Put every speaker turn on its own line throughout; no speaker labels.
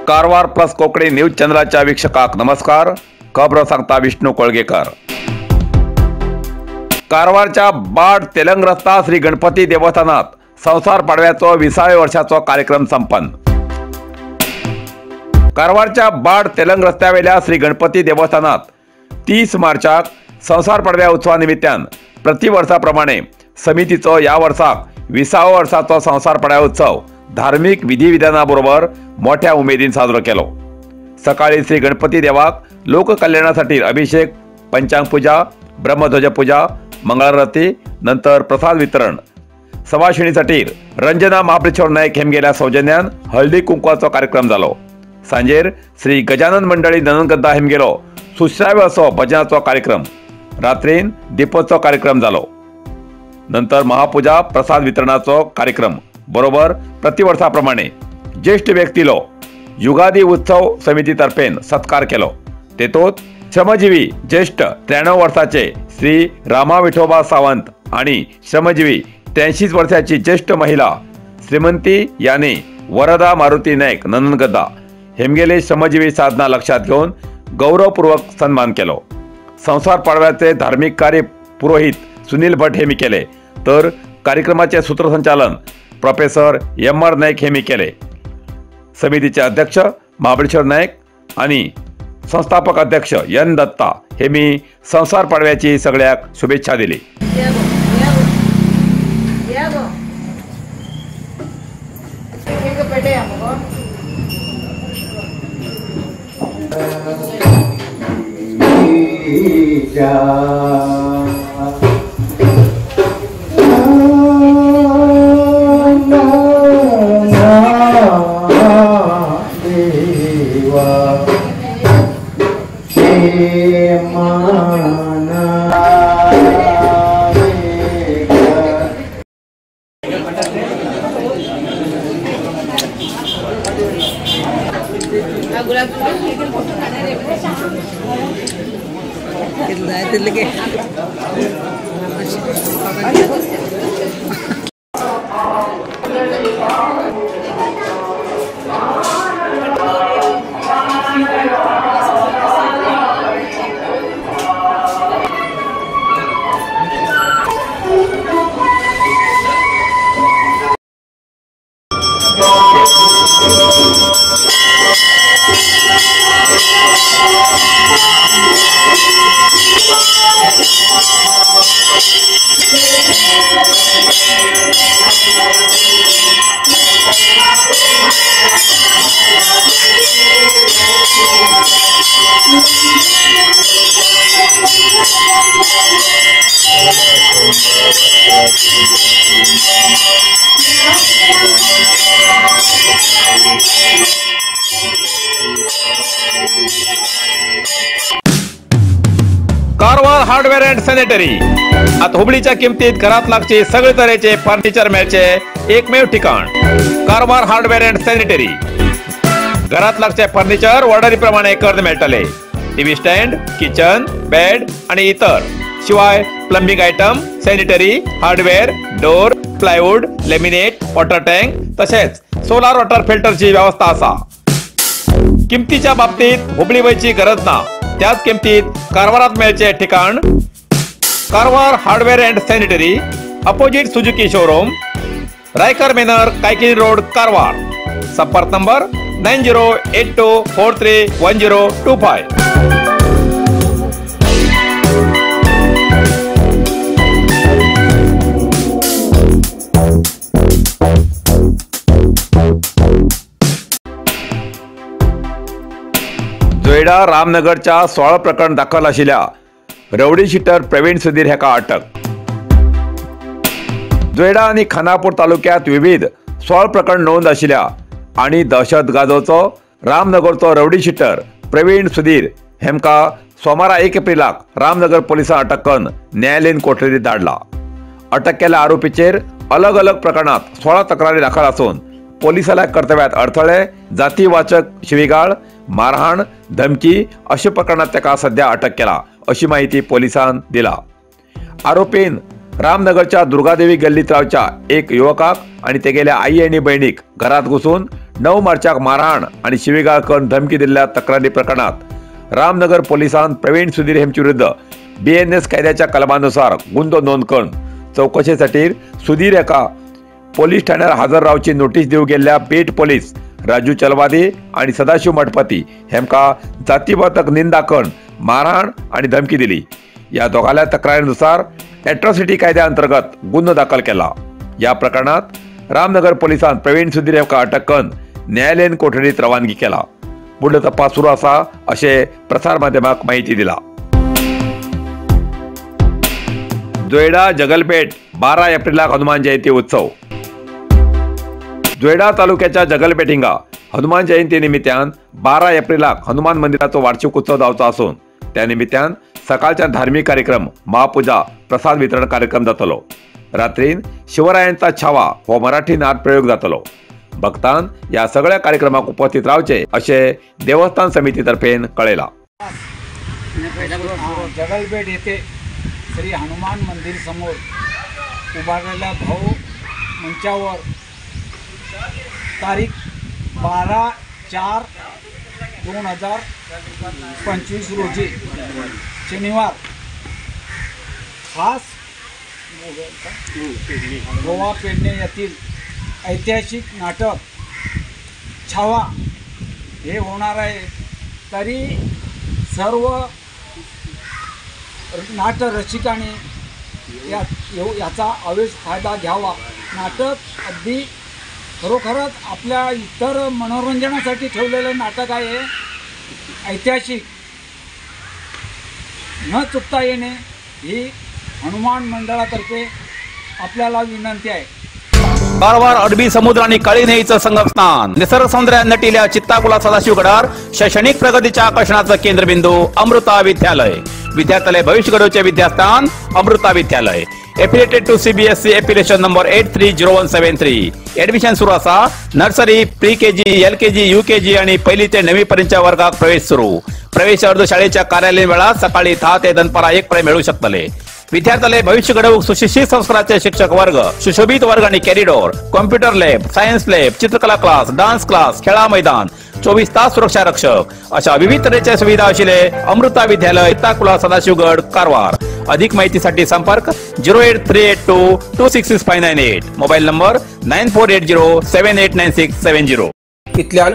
Karwar plus Konkani news चॅनलच्या वीक्षकांक नमस्कार. खबर सांगता विष्णू कोळगेकर. कारवारच्या बाड तेलंग रस्ता श्री गणपती देवस्थानात संसार पाडव्याचो 20व्या वर्षाचो कार्यक्रम संपन्न. कारवारच्या बाड तेलंग रस्त्यावेल्या श्री गणपती देवस्थानात 30 मार्चाक संसार पाडव्या उत्सवा निमित्तान प्रतिवर्षाप्रमाणे समितीचो या वर्साक 20व्या वर्षाचो संसार पाडव्या उत्सव धार्मिक विधिविधानाबरोबर मोठ्या उमेदीन साजरो केलो. सकाळी श्री गणपती देवाक लोककल्याणासाठी अभिषेक, पंचांग पूजा, ब्रह्मध्वज पूजा, मंगळारती, नंतर प्रसाद वितरण, सवाशिणीसाठी रंजना महाबळेश्वर नायक हेमगेल्या सौजन्यान हळदी कुंकवाचो कार्यक्रम जालो. सांजेर श्री गजानन मंडळी नंदनगद्दा हेमगेलो सुश्राव्य असो भजनाचो कार्यक्रम. रात्रीन दिपोत्सव कार्यक्रम जालो. नंतर महापूजा, प्रसाद वितरणाचो कार्यक्रम बरोबर प्रतिवर्षाप्रमाणे ज्येष्ठ व्यक्तीलो युगादी उत्सव समितीतर्फेन सत्कार केलो. तेतूंत श्रमजीवी ज्येष्ठ 93 वर्साचे श्री रामा विठोबा सावंत आणि श्रमजीवी 83 वर्षाची ज्येष्ठ महिला श्रीमंती यानी वरदा मारुती नायक नंदनगद्दा हेमगेले श्रमजीवी साधना लक्षात घेऊन गौरवपूर्वक सन्मान केलो. संसार पाडव्याचे धार्मिक कार्य पुरोहित सुनील भट हेमी केले, तर कार्यक्रमाचे सूत्रसंचालन प्रोफेसर एम.आर. नायक हेमी केले. समितीचे अध्यक्ष महाबळेश्वर नायक आणि संस्थापक अध्यक्ष एन. दत्ता हेमी संसार पाडव्याची सगळ्याक शुभेच्छा दिली. Karwar hardware and sanitary. आता हुबळीच्या किमतीत घरात लागचे सगळे तऱ्हेचे फर्निचर मेळचे एकमेव ठिकाण कारवार हार्डवेअर अँड सॅनिटरी. घरात लागचे फर्निचर ऑर्डरी प्रमाणे कर्ज मेळटले. टीव्ही स्टँड, किचन, बेड आणि इतर, शिवाय plumbing item, sanitary, hardware, door, plywood, laminate, water tank तसेच सोलार वॉटर फिल्टरची व्यवस्था असा. किमतीच्या बाबतीत हुबळी वयची गरज ना. त्याच किमतीत कारवारात मेळचे ठिकाण Karwar hardware and sanitary, opposite Suzuki showroom, Raikar manor, Kaikini road, Karwar. संपर्क नंबर 9082431025. जोयडा रामनगरच्या 16 प्रकरण दाखल आशिल्ल्या रवडी शिटर प्रवीण सुधीर हेका अटक. जोयडा आणि खानापूर तालुक्यात विविध 16 प्रकरण नोंद आशिल्ल्या आणि दहशत गाजोवचो रामनगरचो रवडी शिटर प्रवीण सुधीर हेमका सोमारा 1 एप्रिलाक रामनगर पोलिसां अटक करून न्यायालयीन कोठडीत धाडला. अटक केल्या आरोपीचेर अलग अलग प्रकरणात 16 तक्रारी दाखल असून पोलिसाला कर्तव्यात अडथळे, जातीवाचक शिवीगाळ, मारहाण, धमकी अशा प्रकरणात त्याका सध्या अटक केला अशी माहिती पोलिसांनी दिला। आरोपीन रामनगरच्या दुर्गादेवी गल्लीत रावच्या एक युवकाक आणि तेगेल्या आई आणि बहिणीक घरात घुसून 9 मार्चाक मारहाण आणि शिवीगाळ करून धमकी दिलेल्या तक्रारी प्रकरणात रामनगर पोलिसांनी प्रवीण सुधीर हेंचे विरुद्ध BNS कायद्याच्या कलमानुसार गुन्हो नोंद करून चौकशीसाठी सुधीर एका पोलीस ठाण्यार हजर रावची नोटीस दिवंक गेल्ल्या पेट पोलीस राजू चलवादी आणि सदाशिव मठपती हेमका जातीवाचक निंदा करून मारहाण आणि धमकी दिली। या दोघांच्या तक्रारीनुसार एट्रॉसिटी कायद्या अंतर्गत गुन्हो दाखल केला। या प्रकरणात रामनगर पोलिसांनी प्रवीण सुधीर हेमका अटक करून न्यायालयीन कोठडीत रवानगी केला। पुढे तपास सुरू आसा अशें प्रसार माध्यमाक माहिती दिला। जोयडा जगलपेट 12 एप्रिलाक हनुमान जयंती उत्सव। जोयडा तालुक्याच्या जगलपेट हिंगा हनुमान जयंती निमित्तान 12 एप्रिलाक हनुमान मंदिराचो वार्षिक उत्सव जावचो आसून त्या निमित्तान सकाळच्या धार्मिक कार्यक्रम, महापूजा, प्रसाद वितरण कार्यक्रम जातलो। रात्रीन शिवरायांचा छावा हो मराठी नाद प्रयोग जातलो। भक्तान या सगळ्या कार्यक्रमाक उपस्थित रावचे अशे देवस्थान समितीतर्फे कळयला।
जगलपेट येथे श्री हनुमान मंदिर समोर उभारलेल्या भाऊ मंचावर तारीख 12/4/2025 रोजी शनिवार खास गोवा पेडणे येथील ऐतिहासिक नाटक छावा हे होणार आहे। तरी सर्व नाटक रसिकांनी याचा अवेश फायदा घ्यावा। नाटक अगदी खरोखरच आपल्या इतर मनोरंजनासाठी ठेवलेलं नाटक आहे। ऐतिहासिक न चुकता येणे ही हनुमान मंडळातर्फे आपल्याला विनंती आहे।
कारवार अरबी समुद्र आणि काळी नदीचं संगम स्नान, निसर्ग सौंदर्यात नटिल्या चित्ताकुला सदाशिवगडार शैक्षणिक प्रगतीच्या आकर्षणाचं केंद्रबिंदू अमृता विद्यालय। विद्यार्थ्यालय भविष्य घडवचे विद्यास्थान Amrita Vidyalaya. Affiliated to CBSE affiliation number 830173। Admission सुरू आसा। Nursery, pre KG, LKG, UKG आणि पहिली ते 9वी पर्यंतच्या वर्गात प्रवेश सुरू। प्रवेश अर्ज शाळेच्या कार्यालयीन वेळा सकाळी 10 ते दनपारा 1 पर्यंत मिळू शकतले। विद्यार्थ्यालय भविष्य घडवूक सुशिक्षित संस्काराचे शिक्षक वर्ग, सुशोभित वर्ग आणि corridor, computer lab, science lab, चित्रकला क्लास, डान्स क्लास, खेळा मैदान, 24 तास सुरक्षा रक्षक अशा विविध तऱ्हेच्या सुविधा असलेले अमृता विद्यालय, चित्ताकुला, सदाशिवगड, कारवार। अधिक माहितीसाठी संपर्क 08382266598। Mobile number 9480789670।
इतल्यान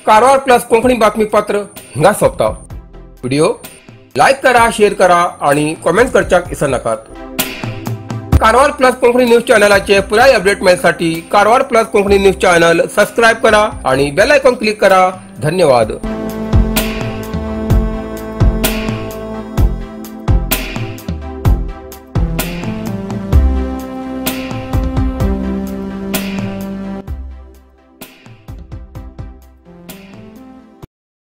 कारवार प्लस कोंकणी बातमीपत्र हिंगा सोंपता। व्हिडिओ लाईक करा, शेअर करा आणि कमेंट करच्याक विसरू नकात। कारवार प्लस कोंकणी न्यूज चॅनलाचे पुराय अपडेट मिळण्यासाठी Karwar plus Konkani news channel subscribe करा आणि बेल आयकॉन क्लिक करा। धन्यवाद।